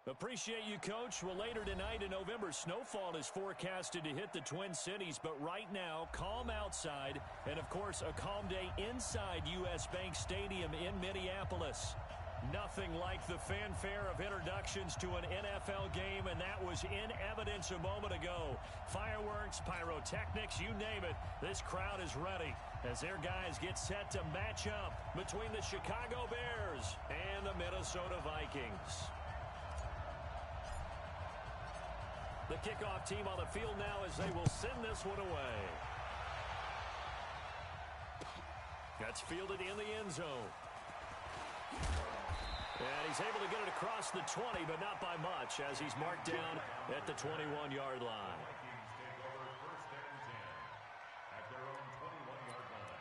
Appreciate you, Coach. Well, later tonight in November, snowfall is forecasted to hit the Twin Cities, but right now, calm outside, and of course, a calm day inside U.S. Bank Stadium in Minneapolis. Nothing like the fanfare of introductions to an NFL game, and that was in evidence a moment ago. Fireworks, pyrotechnics, you name it, this crowd is ready as their guys get set to match up between the Chicago Bears and the Minnesota Vikings. The kickoff team on the field now as they will send this one away. That's fielded in the end zone. And he's able to get it across the 20, but not by much as he's marked down at the 21-yard line. Vikings take over first and 10 at their own 21-yard line.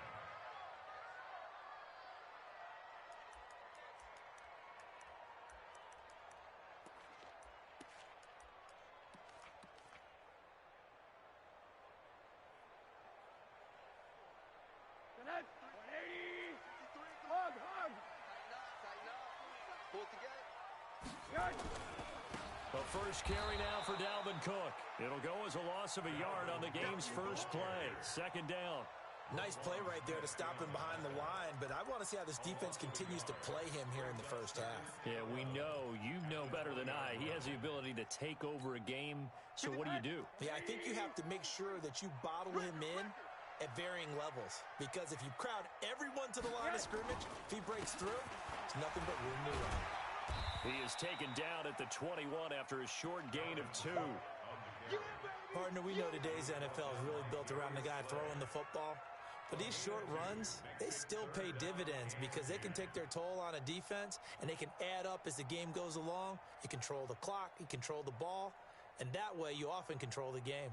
Connect. 180. Hug, hug. Tighten up. Pull it together. A first carry now for Dalvin Cook. It'll go as a loss of a yard on the game's first play. Second down. Nice play right there to stop him behind the line, but I want to see how this defense continues to play him here in the first half. Yeah, we know. You know better than I. He has the ability to take over a game, so what do? Yeah, I think you have to make sure that you bottle him in at varying levels, because if you crowd everyone to the line of scrimmage, if he breaks through, it's nothing but room to run. He is taken down at the 21 after a short gain of 2. Partner, we know today's NFL is really built around the guy throwing the football. But these short runs, they still pay dividends because they can take their toll on a defense and they can add up as the game goes along. You control the clock, you control the ball, and that way you often control the game.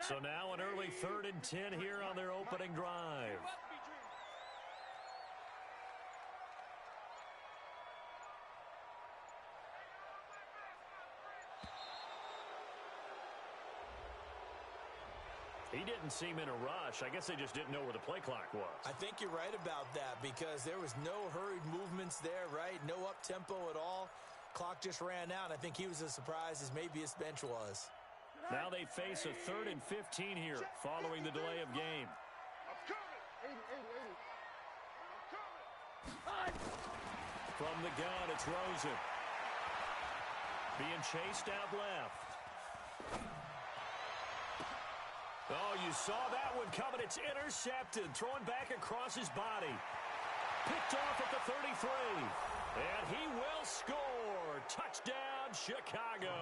So now an early 3rd and 10 here on their opening drive. He didn't seem in a rush. I guess they just didn't know where the play clock was. I think you're right about that because there was no hurried movements there, right? No up-tempo at all. Clock just ran out. I think he was as surprised as maybe his bench was. Now they face a 3rd and 15 here following the delay of game. From the gun, it's Rosen. Being chased out left. Oh, you saw that one coming. It's intercepted. Throwing back across his body. Picked off at the 33. And he will score. Touchdown, Chicago.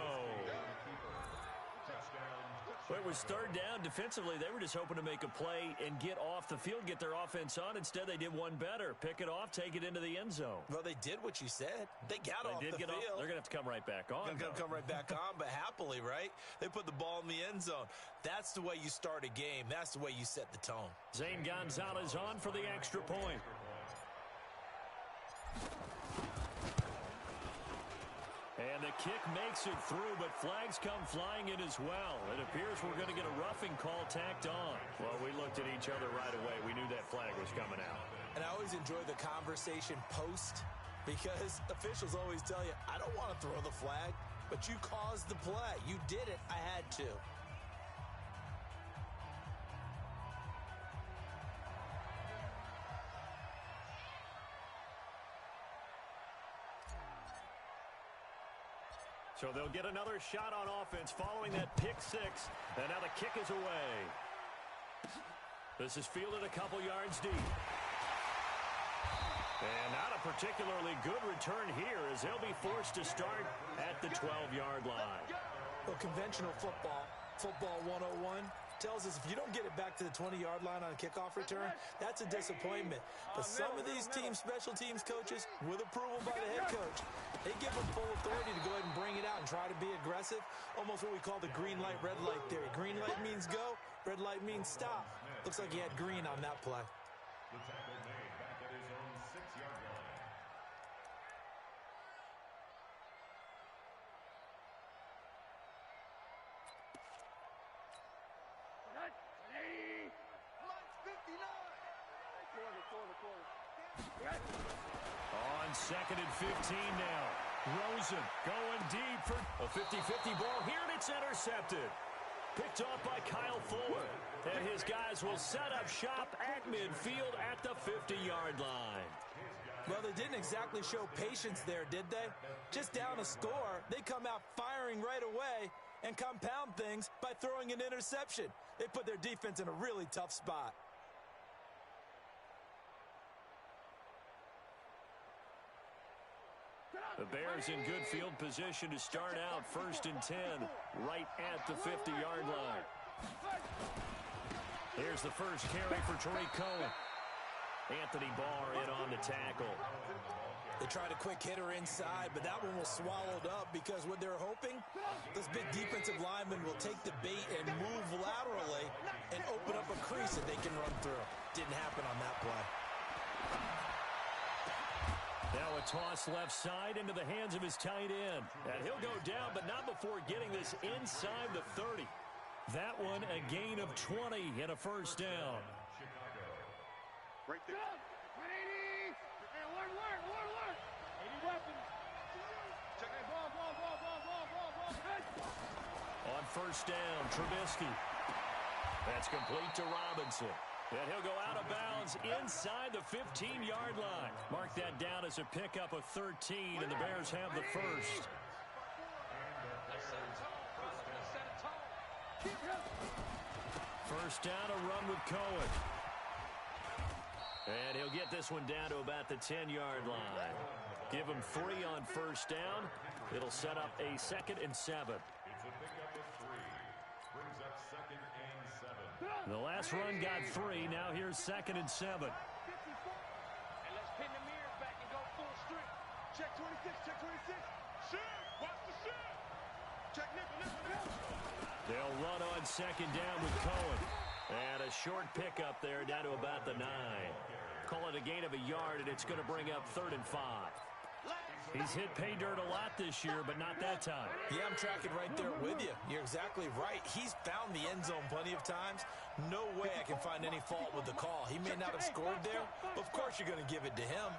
Well, it was 3rd down. Defensively, they were just hoping to make a play and get off the field, get their offense on. Instead, they did one better. Pick it off, take it into the end zone. Well, they did what you said. They got off the field. They're going to have to come right back on. They're going to come right back on, but happily, right? They put the ball in the end zone. That's the way you start a game. That's the way you set the tone. Zane Gonzalez on for the extra point. And the kick makes it through, but flags come flying in as well. It appears we're going to get a roughing call tacked on. Well, we looked at each other right away. We knew that flag was coming out. And I always enjoy the conversation post because officials always tell you, I don't want to throw the flag, but you caused the play. You did it. I had to. So they'll get another shot on offense following that pick six. And now the kick is away. This is fielded a couple yards deep. And not a particularly good return here as they'll be forced to start at the 12-yard line. Well, conventional football 101, tells us if you don't get it back to the 20-yard line on a kickoff return, that's a disappointment. But some of these teams, special teams coaches, with approval by the head coach, they give them full authority to go ahead and bring it out and try to be aggressive, almost what we call the green light, red light theory. Green light means go, red light means stop. Looks like he had green on that play. The tackle made back at his own 6-yard line. On 2nd and 15 now. Rosen going deep for a 50-50 ball here, and it's intercepted. Picked off by Kyle Fuller. And his guys will set up shop at midfield at the 50-yard line. Well, they didn't exactly show patience there, did they? Just down a score, they come out firing right away and compound things by throwing an interception. They put their defense in a really tough spot. The Bears in good field position to start out 1st and 10 right at the 50-yard line. Here's the first carry for Tariq Cohen. Anthony Barr in on the tackle. They tried a quick hitter inside, but that one was swallowed up because what they're hoping, this big defensive lineman will take the bait and move laterally and open up a crease that they can run through. Didn't happen on that play. Now a toss left side into the hands of his tight end. And he'll go down, but not before getting this inside the 30. That one a gain of 20 and a first down. Right there. 180. Hey, work. 80 weapons. Check it. Ball. On first down, Trubisky. That's complete to Robinson. And he'll go out of bounds inside the 15-yard line. Mark that down as a pickup of 13, and the Bears have the first. First down, a run with Cohen. And he'll get this one down to about the 10-yard line. Give him 3 on first down. It'll set up a 2nd and 7. It's a pickup of 3. Brings up 2nd and 7. The last run got 3. Now here's 2nd and 7. And let's pin the mirrors back and go full strip. Check 26. Shoot. Watch the shoot. Check nickel. They'll run on 2nd down with Cohen. And a short pickup there down to about the 9. Call it a gain of a yard, and it's going to bring up 3rd and 5. He's hit pay dirt a lot this year, but not that time. Yeah, I'm tracking right there with you. You're exactly right. He's found the end zone plenty of times. No way I can find any fault with the call. He may not have scored there. Of course you're going to give it to him.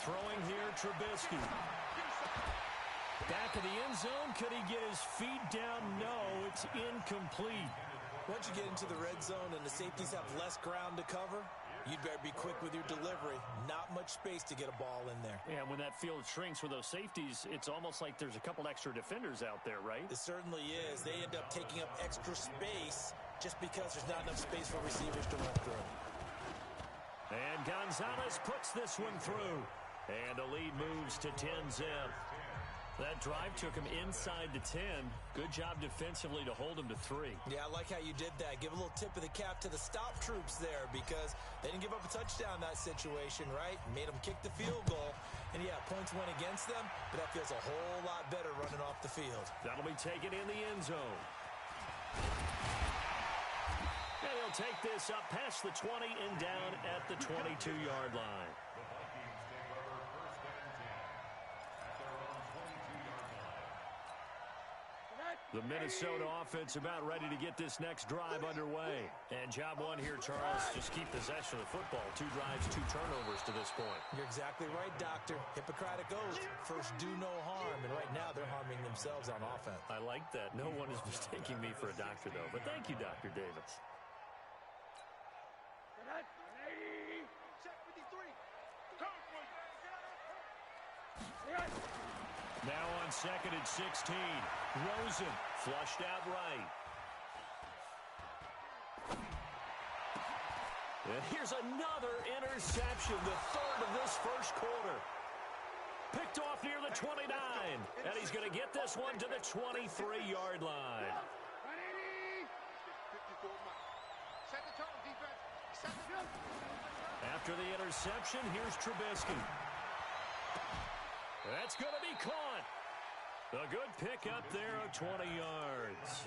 Throwing here, Trubisky. Back of the end zone. Could he get his feet down? No, it's incomplete. Once you get into the red zone and the safeties have less ground to cover, you'd better be quick with your delivery. Not much space to get a ball in there. Yeah, when that field shrinks with those safeties, it's almost like there's a couple extra defenders out there, right? It certainly is. They end up taking up extra space just because there's not enough space for receivers to run through. And Gonzalez puts this one through. And the lead moves to 10-zip. That drive took him inside the 10. Good job defensively to hold him to 3. Yeah, I like how you did that. Give a little tip of the cap to the stop troops there because they didn't give up a touchdown in that situation, right? Made them kick the field goal. And, yeah, points went against them, but that feels a whole lot better running off the field. That'll be taken in the end zone. And he'll take this up past the 20 and down at the 22-yard line. The Minnesota offense about ready to get this next drive underway. And job one here, Charles, just keep possession of the football. 2 drives, 2 turnovers to this point. You're exactly right, Doctor. Hippocratic oath. First, do no harm. And right now, they're harming themselves on offense. I like that. No one is mistaking me for a doctor, though. But thank you, Dr. Davis. Check 53. Now on 2nd and 16. Rosen flushed out right. And here's another interception, the 3rd of this first quarter. Picked off near the 29. And he's going to get this one to the 23-yard line. 54. Set the tone, defense. Set the tone. After the interception, here's Trubisky. That's going to be caught. A good pickup there of 20 yards.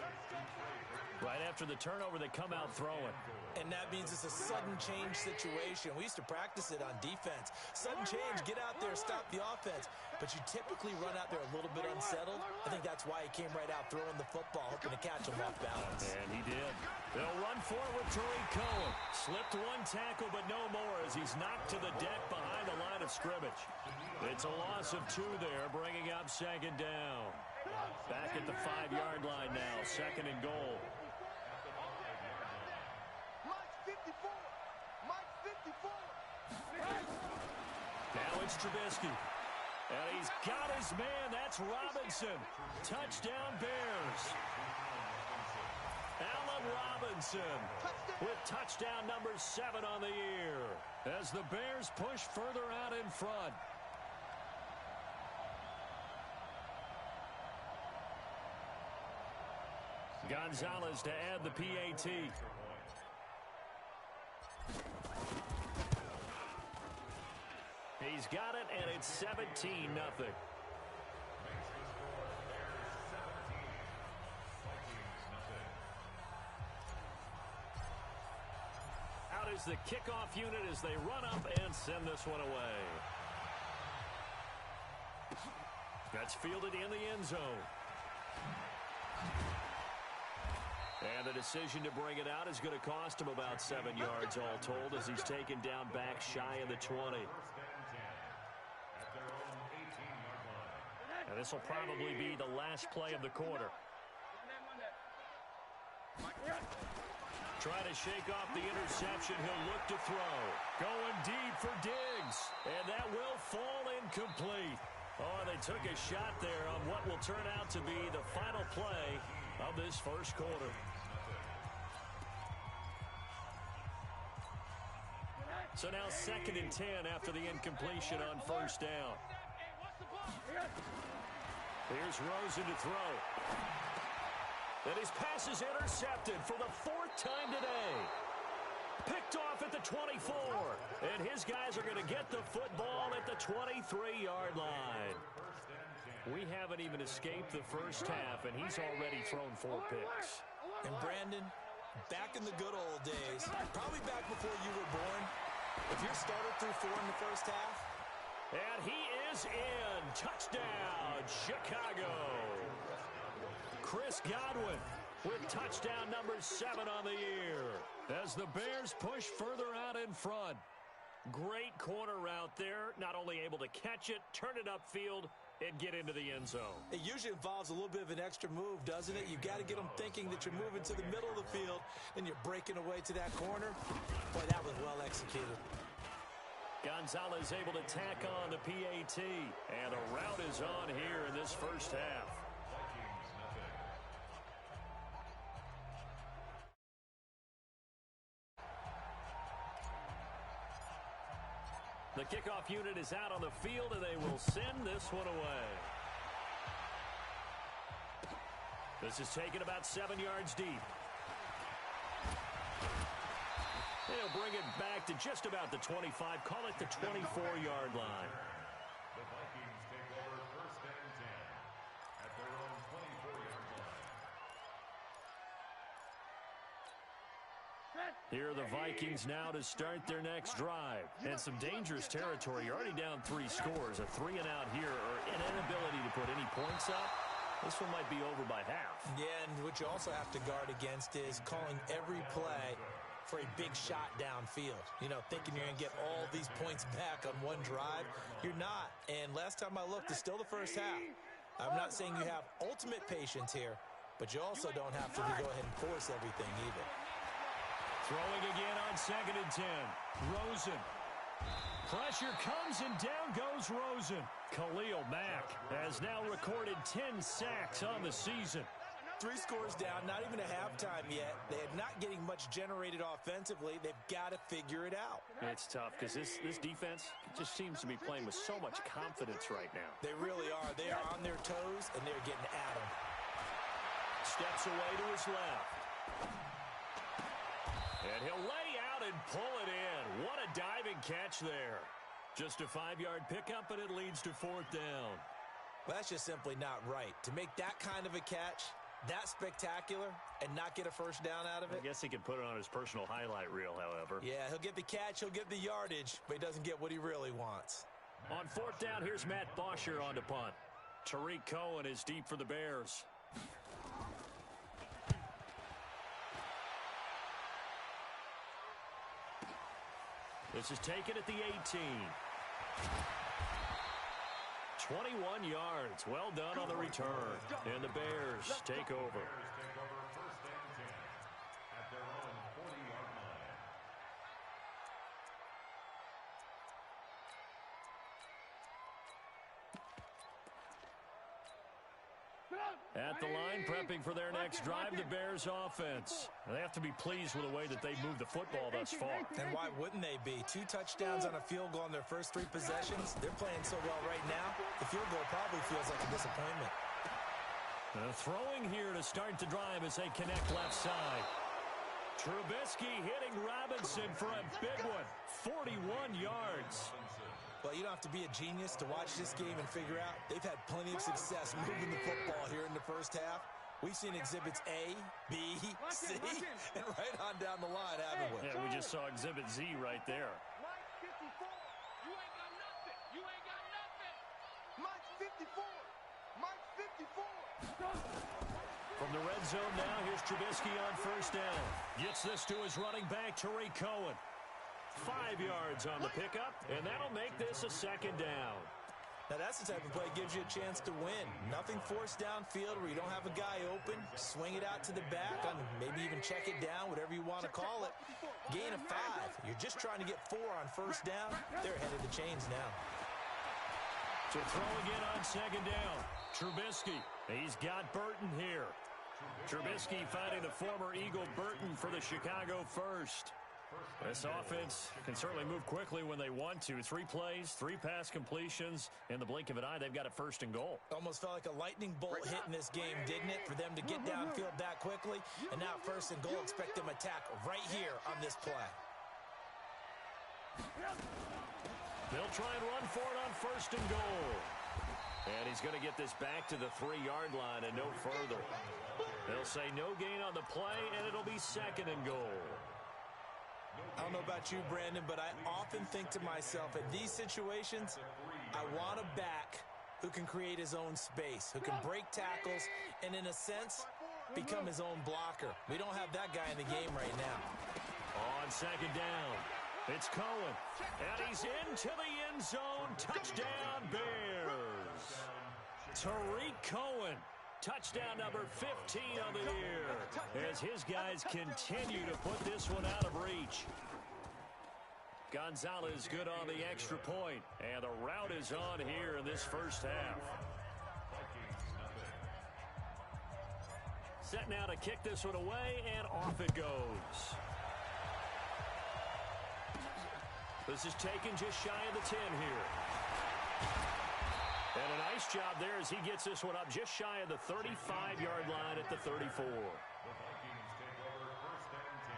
Right after the turnover, they come out throwing. And that means it's a sudden change situation. We used to practice it on defense. Sudden change, get out there, stop the offense. But you typically run out there a little bit unsettled. I think that's why he came right out throwing the football, hoping to catch him off balance. And he did. They'll run forward, Tariq Cohen. Slipped one tackle, but no more as he's knocked to the deck behind the line of scrimmage. It's a loss of 2 there, bringing up second down. Back at the 5-yard line now, second and goal. Mike's 54. Mike's 54. Now it's Trubisky. And he's got his man. That's Robinson. Touchdown Bears. Allen Robinson with touchdown number 7 on the year as the Bears push further out in front. Gonzalez to add the PAT. He's got it, and it's 17-0. Out is the kickoff unit as they run up and send this one away. That's fielded in the end zone. And the decision to bring it out is going to cost him about 7 yards all told as he's taken down back shy of the 20. And this will probably be the last play of the quarter. Trying to shake off the interception. He'll look to throw. Going deep for Diggs. And that will fall incomplete. Oh, they took a shot there on what will turn out to be the final play of this first quarter. So now 2nd and 10 after the incompletion on first down. Here's Rosen to throw. And his pass is intercepted for the 4th time today. Picked off at the 24. And his guys are going to get the football at the 23-yard line. We haven't even escaped the first half, and he's already thrown 4 picks. And Brandon, back in the good old days, probably back before you were born, if your starter threw 4 in the first half. And he is in. Touchdown, Chicago. Chris Godwin with touchdown number 7 on the year as the Bears push further out in front. Great corner route there. Not only able to catch it, turn it upfield, and get into the end zone. It usually involves a little bit of an extra move, doesn't it? You've got to get them thinking that you're moving to the middle of the field, and you're breaking away to that corner. Boy, that was well executed. Gonzalez able to tack on the PAT, and a route is on here in this first half. The kickoff unit is out on the field, and they will send this one away. This is taken about 7 yards deep. They'll bring it back to just about the 25, call it the 24-yard line. The Vikings take over 1st and 10 at their own 24-yard line. Here are the Vikings now to start their next drive. And some dangerous territory. You're already down 3 scores. A 3-and-out here, or an inability to put any points up. This one might be over by half. Yeah, and what you also have to guard against is calling every play for a big shot downfield. You know, thinking you're going to get all these points back on one drive. You're not. And last time I looked, it's still the first half. I'm not saying you have ultimate patience here, but you also don't have to go ahead and force everything either. Throwing again on 2nd and 10. Rosen. Pressure comes and down goes Rosen. Khalil Mack has now recorded 10 sacks on the season. 3 scores down, not even a halftime yet. They're not getting much generated offensively. They've got to figure it out. It's tough because this defense just seems to be playing with so much confidence right now. They really are. They are on their toes, and they're getting at them. Steps away to his left. And he'll lay out and pull it in. What a diving catch there. Just a 5-yard pickup, and it leads to 4th down. Well, that's just simply not right. To make that kind of a catch, that spectacular and not get a first down out of it? I guess he could put it on his personal highlight reel, however. Yeah, he'll get the catch, he'll get the yardage, but he doesn't get what he really wants. On fourth down, here's Matt Bosher on to punt. Tariq Cohen is deep for the Bears. This is taken at the 18. 21 yards. Well done on the return. And the Bears take over. First and 10 at their own 40-yard line. At the line, prepping for their next drive, the Bears offense. They have to be pleased with the way that they've moved the football thus far. And why wouldn't they be? 2 touchdowns on a field goal in their first 3 possessions. They're playing so well right now, the field goal probably feels like a disappointment. Throwing here to start the drive as they connect left side. Trubisky hitting Robinson for a big one. 41 yards. Well, you don't have to be a genius to watch this game and figure out they've had plenty of success moving the football here in the first half. We've seen exhibits A, B, C, and right on down the line, haven't we? Yeah, we just saw exhibit Z right there. Mike 54. You ain't got nothing. You ain't got nothing. Mike 54. Mike 54. From the red zone now, here's Trubisky on first down. Gets this to his running back, Tariq Cohen. 5 yards on the pickup, and that'll make this a second down. Now, that's the type of play that gives you a chance to win. Nothing forced downfield where you don't have a guy open. Swing it out to the back, and maybe even check it down, whatever you want to call it. Gain of 5. You're just trying to get 4 on first down. They're ahead of the chains now. To throw again on second down, Trubisky. He's got Burton here. Trubisky finding the former Eagle Burton for the Chicago first. This offense can certainly move quickly when they want to. 3 plays, 3 pass completions. In the blink of an eye, they've got a first and goal. Almost felt like a lightning bolt hit in this game, didn't it? For them to get downfield that quickly. And now first and goal, expect them attack right here on this play. They'll try and run for it on first and goal. And he's going to get this back to the 3-yard line and no further. They'll say no gain on the play, and it'll be second and goal. I don't know about you, Brandon, but I often think to myself, in these situations, I want a back who can create his own space, who can break tackles, and in a sense, become his own blocker. We don't have that guy in the game right now. On second down, it's Cohen, and he's into the end zone. Touchdown, Bears. Tariq Cohen. Touchdown number 15 on the year as his guys continue to put this one out of reach. Gonzalez good on the extra point, and the route is on here in this first half. Set now to kick this one away, and off it goes. This is taken just shy of the 10 here. And a nice job there as he gets this one up just shy of the 35-yard line at the 34. The Vikings take over first and 10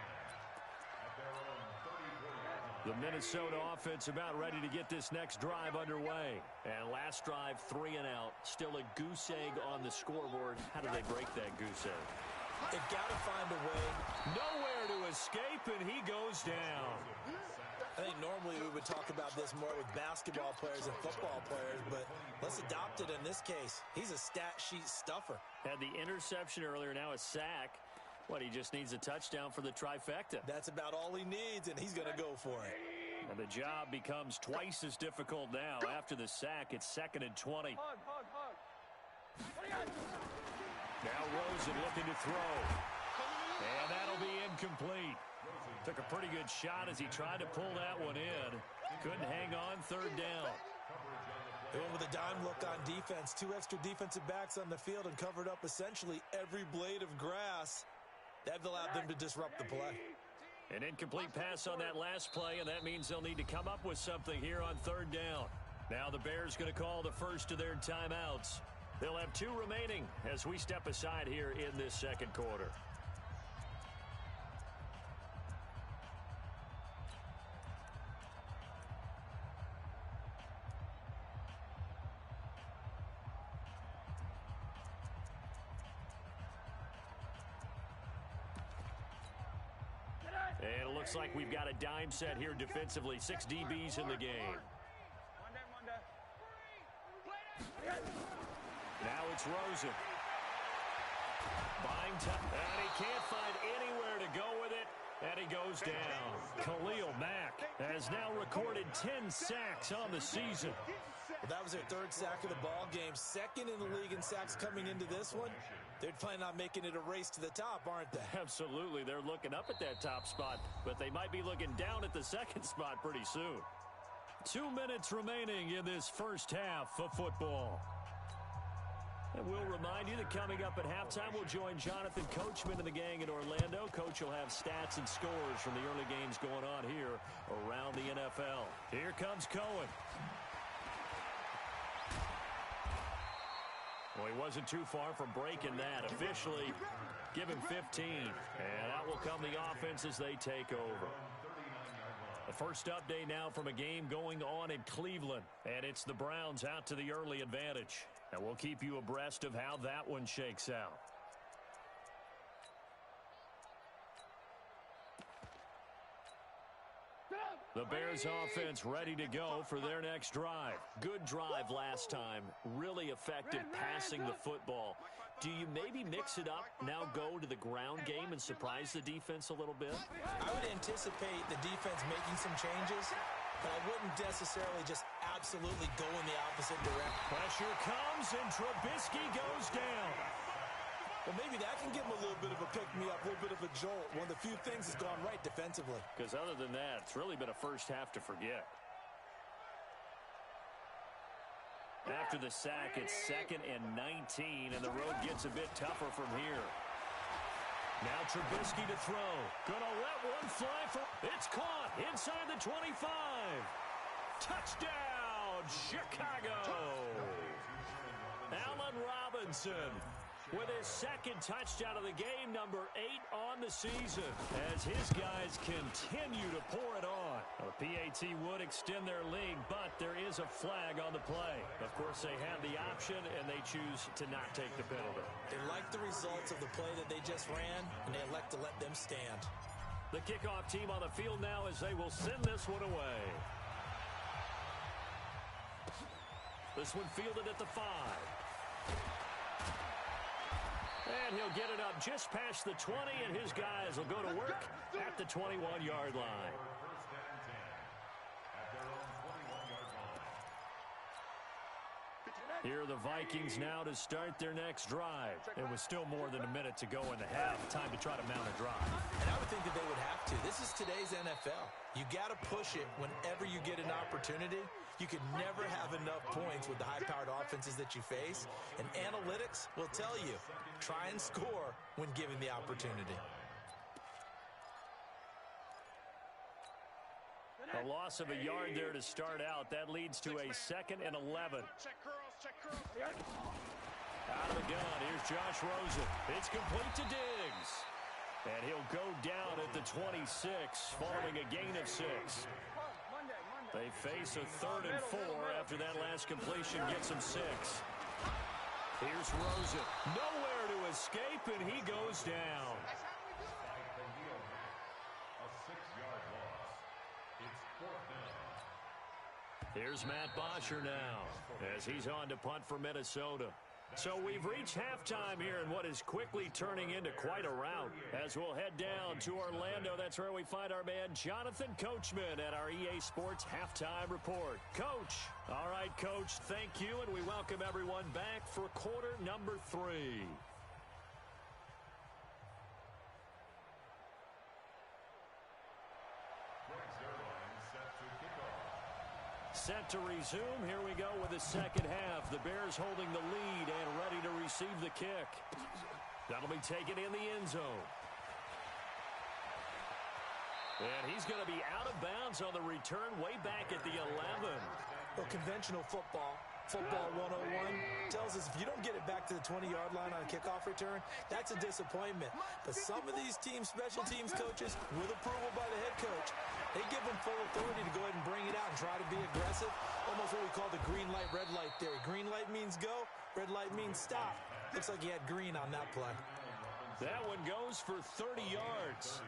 at their own 34-yard line. The Minnesota offense about ready to get this next drive underway. And last drive, 3 and out. Still a goose egg on the scoreboard. How do they break that goose egg? They've got to find a way. Nowhere to escape, and he goes down. I think normally we would talk about this more with basketball players and football players, but let's adopt it in this case. He's a stat sheet stuffer. Had the interception earlier, now a sack. What, he just needs a touchdown for the trifecta. That's about all he needs, and he's going to go for it. And the job becomes twice as difficult now. After the sack, it's second and 20. Now Rosen looking to throw. And that'll be incomplete. Took a pretty good shot as he tried to pull that one in. Couldn't hang on third down. They went with a dime look on defense. 2 extra defensive backs on the field and covered up essentially every blade of grass. That allowed them to disrupt the play. An incomplete pass on that last play, and that means they'll need to come up with something here on third down. Now the Bears going to call the first of their timeouts. They'll have 2 remaining as we step aside here in this second quarter. looks like we've got a dime set here defensively. 6 DBs in the game. Now it's Rosen. Buying time, and he can't find anywhere to go with it, and he goes down. Khalil Mack has now recorded 10 sacks on the season. Well, that was their 3rd sack of the ball game. 2nd in the league in sacks coming into this one. They're planning on making it a race to the top, aren't they? Absolutely. They're looking up at that top spot, but they might be looking down at the 2nd spot pretty soon. 2 minutes remaining in this first half of football. And we'll remind you that coming up at halftime, we'll join Jonathan Coachman and the gang in Orlando. Coach will have stats and scores from the early games going on here around the NFL. Here comes Cohen. Well, he wasn't too far from breaking that. Officially, give him 15. And out will come the offense as they take over. The first update now from a game going on in Cleveland. And it's the Browns out to the early advantage. And we'll keep you abreast of how that one shakes out. The Bears offense ready to go for their next drive. Good drive last time. Really effective passing the football. Do you maybe mix it up, now go to the ground game and surprise the defense a little bit? I would anticipate the defense making some changes, but I wouldn't necessarily just absolutely go in the opposite direction. Pressure comes, and Trubisky goes down. Well, maybe that can give him a little bit of a pick-me-up, a little bit of a jolt. One of the few things that's gone right defensively. Because other than that, it's really been a first half to forget. After the sack, it's 2nd and 19, and the road gets a bit tougher from here. Now Trubisky to throw. Gonna let one fly for... It's caught inside the 25. Touchdown, Chicago. Allen Robinson with his 2nd touchdown of the game, number 8 on the season, as his guys continue to pour it on. The PAT would extend their lead, but there is a flag on the play. Of course, they have the option, and they choose to not take the penalty. They like the results of the play that they just ran, and they elect to let them stand. The kickoff team on the field now as they will send this one away. This one fielded at the 5. And he'll get it up just past the 20, and his guys will go to work at the 21-yard line. Here are the Vikings now to start their next drive. And with still more than a minute to go in the half, time to try to mount a drive. And I would think that they would have to. This is today's NFL. You got to push it whenever you get an opportunity. You could never have enough points with the high-powered offenses that you face. And analytics will tell you, try and score when given the opportunity. A loss of a yard there to start out. That leads to a 2nd and 11. Out of the gun, here's Josh Rosen. It's complete to Diggs. And he'll go down at the 26, following a gain of 6. They face a 3rd and 4 after that last completion gets them 6. Here's Rosen. Nowhere to escape, and he goes down. Here's Matt Bosher now as he's on to punt for Minnesota. So we've reached halftime here in what is quickly turning into quite a rout. As we'll head down to Orlando, that's where we find our man Jonathan Coachman at our EA Sports Halftime Report. Coach. All right, Coach, thank you, and we welcome everyone back for quarter number 3. Set to resume. Here we go with the second half. The Bears holding the lead and ready to receive the kick. That'll be taken in the end zone. And he's going to be out of bounds on the return way back at the 11. Well, conventional football 101, tells us if you don't get it back to the 20-yard line on a kickoff return, that's a disappointment. But some of these special teams coaches, with approval by the head coach, they give them full authority to go ahead and bring it out and try to be aggressive. Almost what we call the green light, red light theory. Green light means go, red light means stop. Looks like he had green on that play. That one goes for 30 yards.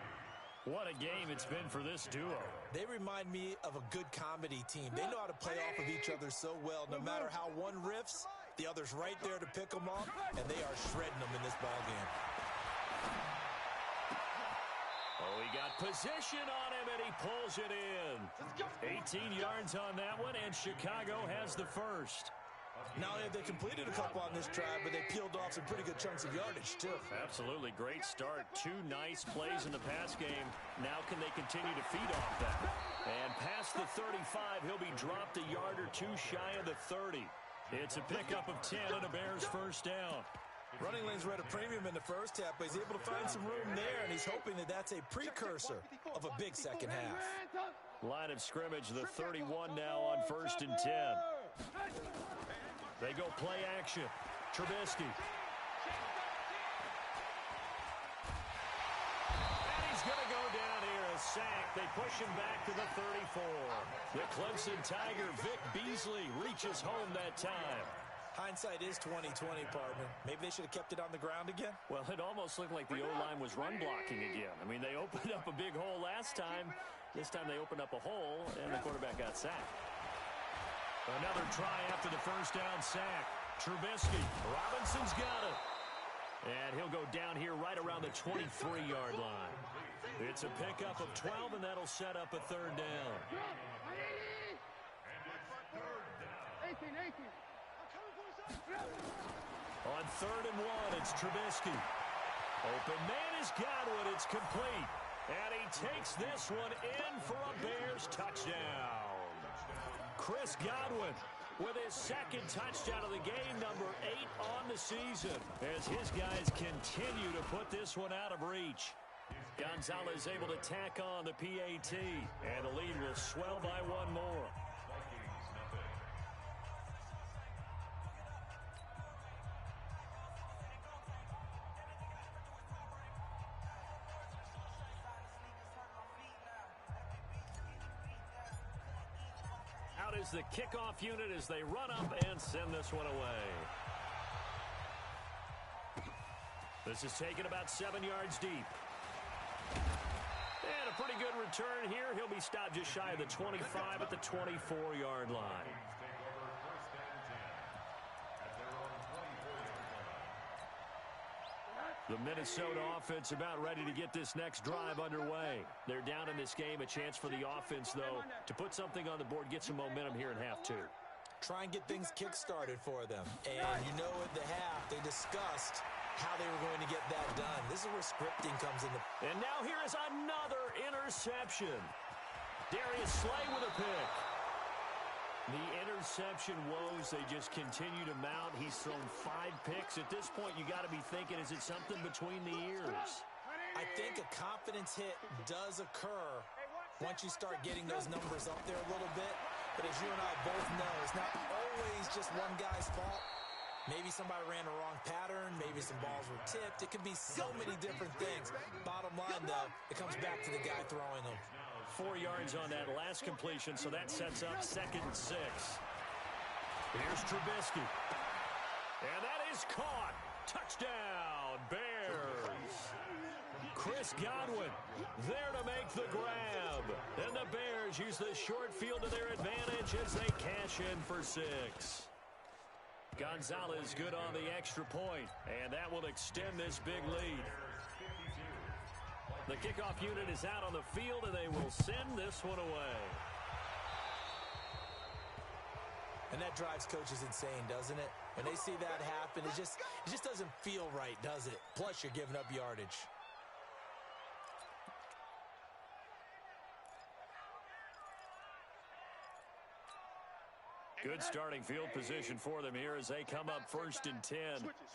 What a game it's been for this duo. They remind me of a good comedy team. They know how to play off of each other so well. No matter how one riffs, the other's right there to pick them up, and they are shredding them in this ballgame. Oh, he got position on him, and he pulls it in. 18 yards on that one, and Chicago has the first. Not only have they completed a couple on this drive, but they peeled off some pretty good chunks of yardage, too. Absolutely. Great start. 2 nice plays in the pass game. Now can they continue to feed off that? And past the 35, he'll be dropped a yard or 2 shy of the 30. It's a pickup of 10 and a Bears first down. Running lanes were at a premium in the first half, but he's able to find some room there, and he's hoping that that's a precursor of a big second half. Line of scrimmage, the 31 now on 1st and 10. They go play action. Trubisky. And he's going to go down here, a sack. They push him back to the 34. The Clemson Tiger, Vic Beasley, reaches home that time. Hindsight is 20/20, partner. Maybe they should have kept it on the ground again. Well, it almost looked like the O-line was run blocking again. I mean, they opened up a big hole last time. This time they opened up a hole, and the quarterback got sacked. Another try after the first down sack. Trubisky. Robinson's got it. And he'll go down here right around the 23-yard line. It's a pickup of 12, and that'll set up a 3rd down. On 3rd and 1, it's Trubisky. Open man is Godwin. It's complete. And he takes this one in for a Bears touchdown. Chris Godwin with his 2nd touchdown of the game, number 8 on the season, as his guys continue to put this one out of reach. Gonzalez able to tack on the PAT, and the lead will swell by 1 more. Out is the kickoff unit as they run up and send this one away. This is taken about 7 yards deep. And a pretty good return here. He'll be stopped just shy of the 25 at the 24-yard line. The Minnesota offense about ready to get this next drive underway. They're down in this game. A chance for the offense, though, to put something on the board, get some momentum here in half 2. Try and get things kick-started for them. And you know at the half, they discussed how they were going to get that done. This is where scripting comes into. And now here is another interception. Darius Slay with a pick. The interception woes, they just continue to mount. He's thrown 5 picks. At this point, you got to be thinking, is it something between the ears? I think a confidence hit does occur once you start getting those numbers up there a little bit. But as you and I both know, it's not always just one guy's fault. Maybe somebody ran the wrong pattern. Maybe some balls were tipped. It could be so many different things. Bottom line, though, it comes back to the guy throwing them. 4 yards on that last completion, so that sets up 2nd and 6. Here's Trubisky. And that is caught. Touchdown, Bears. Chris Godwin there to make the grab. And the Bears use the short field to their advantage as they cash in for 6. Gonzalez good on the extra point, and that will extend this big lead. The kickoff unit is out on the field, and they will send this one away. And that drives coaches insane, doesn't it? When they see that happen, it just doesn't feel right, does it? Plus, you're giving up yardage. Good starting field position for them here as they come up 1st and 10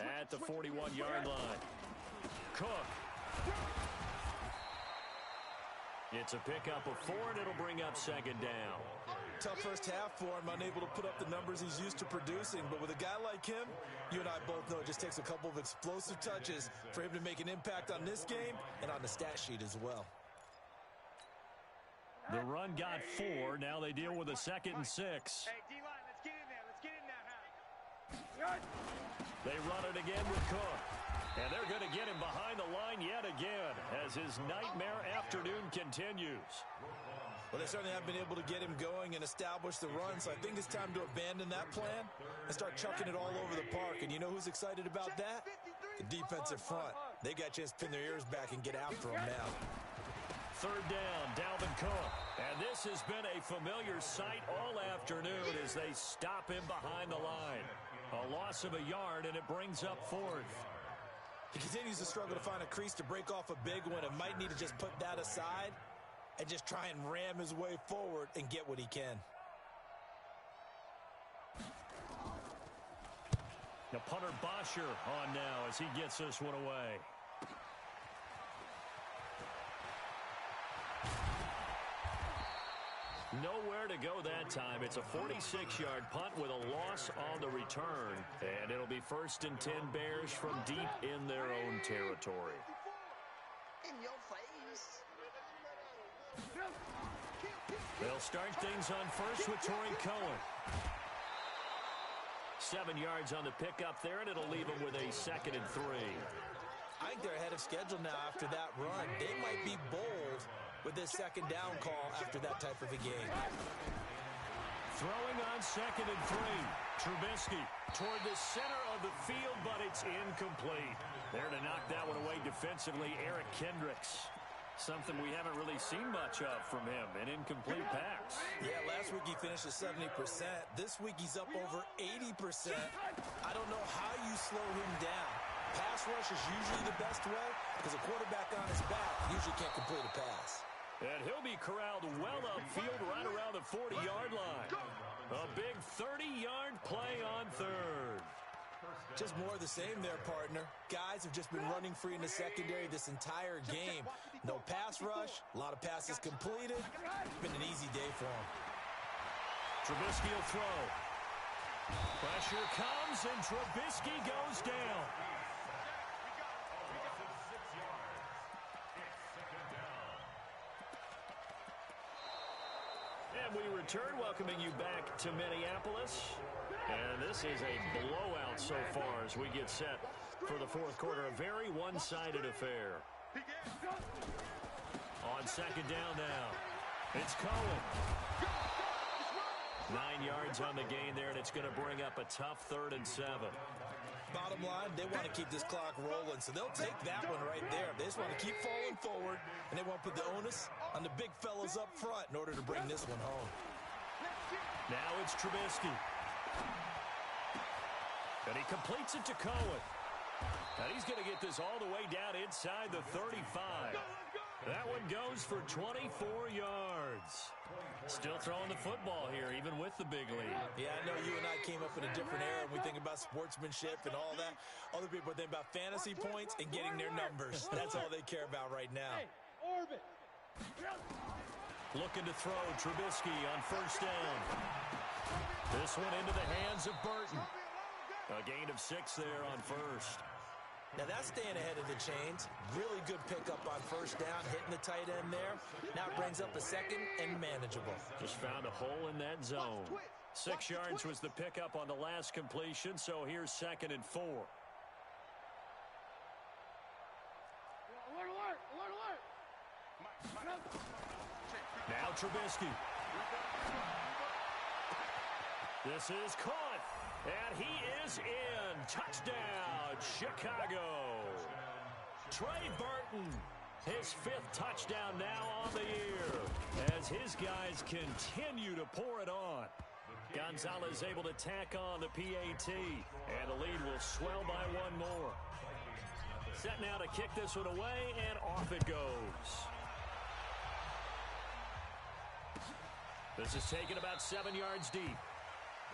at the 41-yard line. Cook. It's a pickup of 4, and it'll bring up 2nd down. Tough first half for him, unable to put up the numbers he's used to producing. But with a guy like him, you and I both know it just takes a couple of explosive touches for him to make an impact on this game and on the stat sheet as well. The run got 4. Now they deal with a 2nd and 6. Hey, D-line, let's get in there. Let's get in there now. They run it again with Cook. And they're going to get him behind the line yet again as his nightmare afternoon continues. Well, they certainly have been able to get him going and establish the run, so I think it's time to abandon that plan and start chucking it all over the park. And you know who's excited about that? The defensive front. They got a chance to pin their ears back and get after him now. Third down, Dalvin Cook. And this has been a familiar sight all afternoon as they stop him behind the line. A loss of a yard, and it brings up fourth. He continues to struggle to find a crease to break off a big one and might need to just put that aside and just try and ram his way forward and get what he can. Now punter Bosher on now as he gets this one away. Nowhere to go that time. It's a 46-yard punt with a loss on the return. And it'll be 1st and 10 Bears from deep in their own territory. In your face. They'll start things on first with Torrey Cohen. 7 yards on the pickup there, and it'll leave them with a 2nd and 3. I think they're ahead of schedule now after that run. They might be bold with this 2nd down call after that type of a game. Throwing on 2nd and 3. Trubisky toward the center of the field, but it's incomplete. There to knock that one away defensively, Eric Kendricks. Something we haven't really seen much of from him, an incomplete pass. Yeah, last week he finished at 70%. This week he's up over 80%. I don't know how you slow him down. Pass rush is usually the best way because a quarterback on his back usually can't complete a pass. And he'll be corralled well upfield right around the 40-yard line. A big 30-yard play on third. Just more of the same there, partner. Guys have just been running free in the secondary this entire game. No pass rush, a lot of passes completed. It's been an easy day for him. Trubisky will throw. Pressure comes, and Trubisky goes down. And we return, welcoming you back to Minneapolis. And this is a blowout so far as we get set for the 4th quarter. A very one-sided affair. On 2nd down now, it's Cohen. 9 yards on the gain there, and it's going to bring up a tough 3rd and 7. Bottom line, they want to keep this clock rolling, so they'll take that one right there. They just want to keep falling forward, and they won't put the onus on the big fellas up front in order to bring this one home. Now it's Trubisky. And he completes it to Cohen. And he's going to get this all the way down inside the 35. That one goes for 24 yards. Still throwing the football here, even with the big lead. Yeah, I know you and I came up in a different era, and we think about sportsmanship and all that. Other people think about fantasy points and getting their numbers. That's all they care about right now. Looking to throw Trubisky on 1st down. This one into the hands of Burton. A gain of 6 there on 1st. Now that's staying ahead of the chains. Really good pickup on 1st down, hitting the tight end there. Now it brings up a 2nd and manageable. Just found a hole in that zone. 6 yards was the pickup on the last completion, so here's 2nd and 4. Now Trubisky. This is caught, and he is in. Touchdown, Chicago. Trey Burton, his 5th touchdown now on the year, as his guys continue to pour it on. Gonzalez able to tack on the PAT, and the lead will swell by 1 more. Set now to kick this one away, and off it goes. This is taken about 7 yards deep.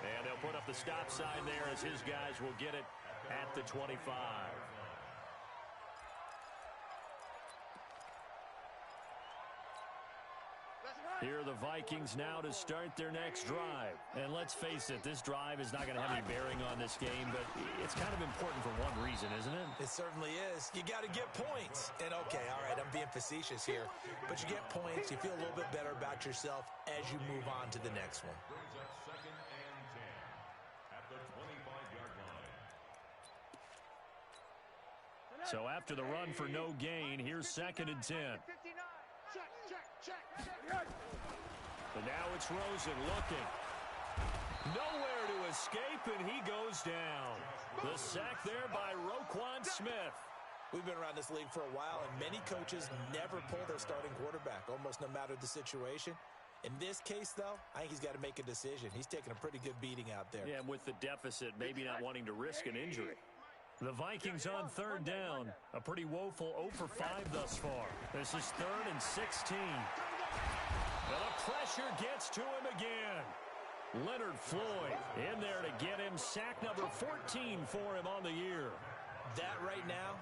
And they'll put up the stop sign there as his guys will get it at the 25. Here are the Vikings now to start their next drive. And let's face it, this drive is not going to have any bearing on this game, but it's kind of important for one reason, isn't it? It certainly is. You got to get points. And okay, all right, I'm being facetious here. But you get points, you feel a little bit better about yourself as you move on to the next one. Brings up 2nd and 10 at the 25-yard line. So after the run for no gain, here's 2nd and 10. And now it's Rosen looking. Nowhere to escape, and he goes down. The sack there by Roquan Smith. We've been around this league for a while, and many coaches never pull their starting quarterback, almost no matter the situation. In this case, though, I think he's got to make a decision. He's taking a pretty good beating out there. Yeah, and with the deficit, maybe not wanting to risk an injury. The Vikings on 3rd down. A pretty woeful 0 for 5 thus far. This is 3rd and 16. And the pressure gets to him again. Leonard Floyd in there to get him sack number 14 for him on the year. That right now,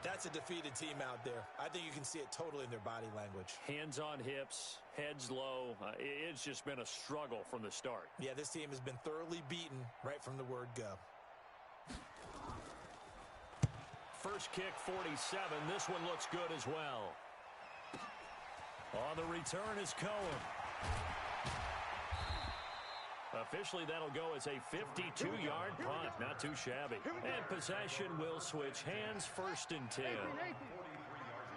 that's a defeated team out there. I think you can see it totally in their body language. Hands on hips, heads low. It's just been a struggle from the start. Yeah, this team has been thoroughly beaten right from the word go. First kick, 47. This one looks good as well. On the return is Cohen. Officially, that'll go as a 52-yard punt. Not too shabby. And possession will switch hands, 1st and 10.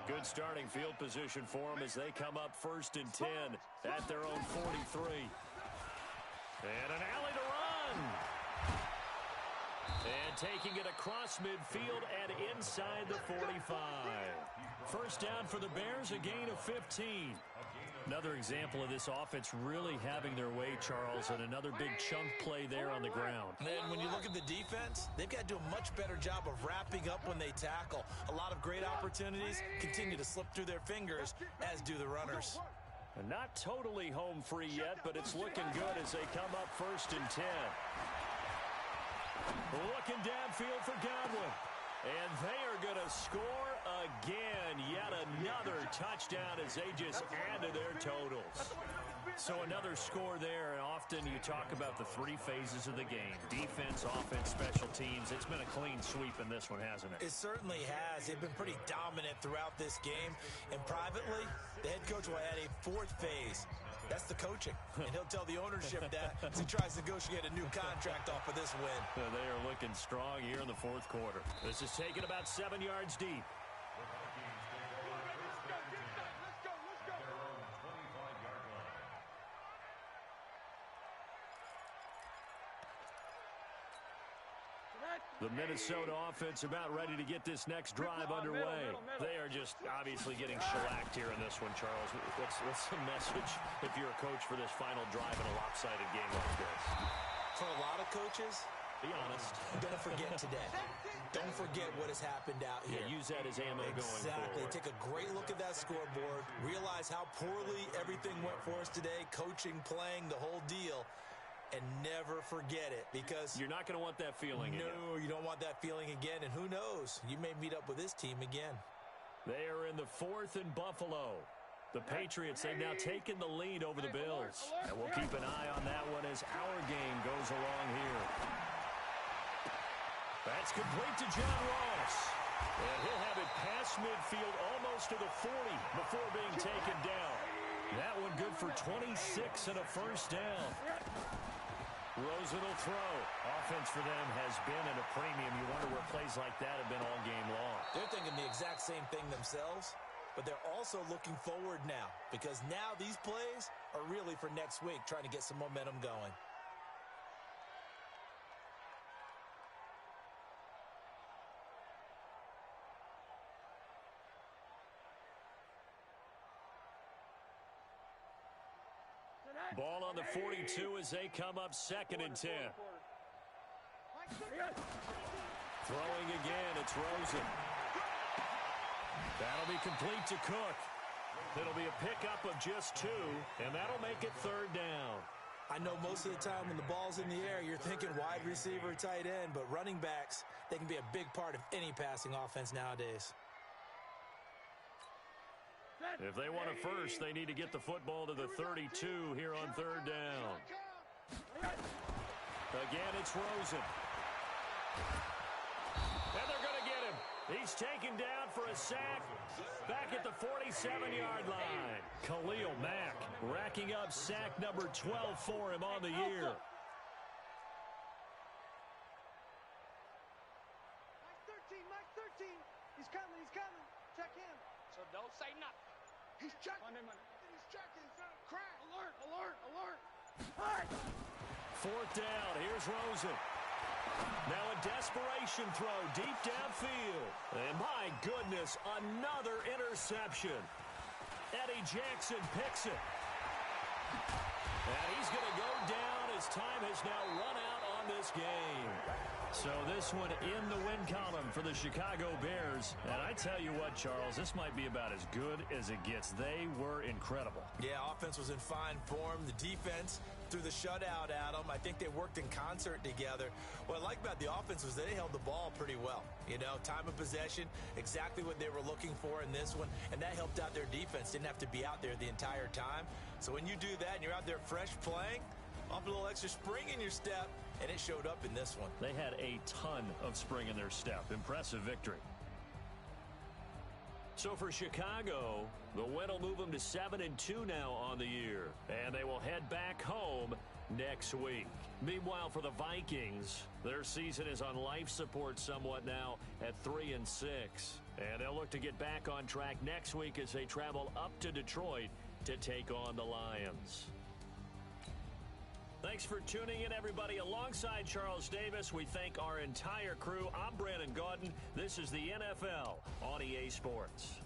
Good starting field position for them as they come up 1st and 10 at their own 43. And an alley to run. And taking it across midfield and inside the 45. First down for the Bears, a gain of 15. Another example of this offense really having their way, Charles, and another big chunk play there on the ground. And when you look at the defense, they've got to do a much better job of wrapping up when they tackle. A lot of great opportunities continue to slip through their fingers, as do the runners. And not totally home free yet, but it's looking good as they come up 1st and 10. Looking downfield for Godwin. And they are going to score again. Yet another touchdown as they just add to their totals. So another score there, and often you talk about the 3 phases of the game. Defense, offense, special teams. It's been a clean sweep in this one, hasn't it? It certainly has. They've been pretty dominant throughout this game. And privately, the head coach will add a 4th phase. That's the coaching. And he'll tell the ownership that as he tries to negotiate a new contract off of this win. They are looking strong here in the 4th quarter. This is taken about 7 yards deep. The Minnesota offense about ready to get this next drive underway. They are just obviously getting shellacked here in this one, Charles. What's the message if you're a coach for this final drive in a lopsided game like this? For a lot of coaches, be honest. Don't forget today. Don't forget what has happened out here. Yeah, use that as ammo going forward. Exactly. Take a great look at that scoreboard. Realize how poorly everything went for us today. Coaching, playing, the whole deal. And never forget it, because you're not going to want that feeling again. No, you don't want that feeling again. And who knows? You may meet up with this team again. They are in the 4th and Buffalo. The Patriots, they've now taken the lead over the Bills. And we'll keep an eye on that one as our game goes along here. That's complete to John Ross. And he'll have it past midfield almost to the 40 before being taken down. That one good for 26 and a first down. Rosen will throw. Offense for them has been at a premium. You wonder where plays like that have been all game long. They're thinking the exact same thing themselves, but they're also looking forward now, because now these plays are really for next week, trying to get some momentum going. Ball on the 42 as they come up 2nd and 10. Throwing again, it's Rosen. That'll be complete to Cook. It'll be a pickup of just 2, and that'll make it 3rd down. I know most of the time when the ball's in the air, you're thinking wide receiver, tight end, but running backs, they can be a big part of any passing offense nowadays. If they want a first, they need to get the football to the 32 here on 3rd down. Again, it's Rosen. And they're going to get him. He's taken down for a sack back at the 47-yard line. Khalil Mack racking up sack number 12 for him on the year. Mike 13. Don't say nothing. He's checking. Monday, Monday. He's checking. Crack. Alert, alert, alert. Fourth down. Here's Rosen. Now a desperation throw deep downfield. And my goodness, another interception. Eddie Jackson picks it. And he's going to go down as time has now run out on this game. So this one in the win column for the Chicago Bears. And I tell you what, Charles, this might be about as good as it gets. They were incredible. Yeah, offense was in fine form. The defense threw the shutout at them. I think they worked in concert together. What I like about the offense was they held the ball pretty well. You know, time of possession, exactly what they were looking for in this one, and that helped out their defense. Didn't have to be out there the entire time. So when you do that and you're out there fresh playing, off a little extra spring in your step, and it showed up in this one. They had a ton of spring in their step. Impressive victory. So for Chicago, the win will move them to 7-2 now on the year, and they will head back home next week. Meanwhile, for the Vikings, their season is on life support somewhat now at 3-6, and they'll look to get back on track next week as they travel up to Detroit to take on the Lions. Thanks for tuning in, everybody. Alongside Charles Davis, we thank our entire crew. I'm Brandon Gaudin. This is the NFL on EA Sports.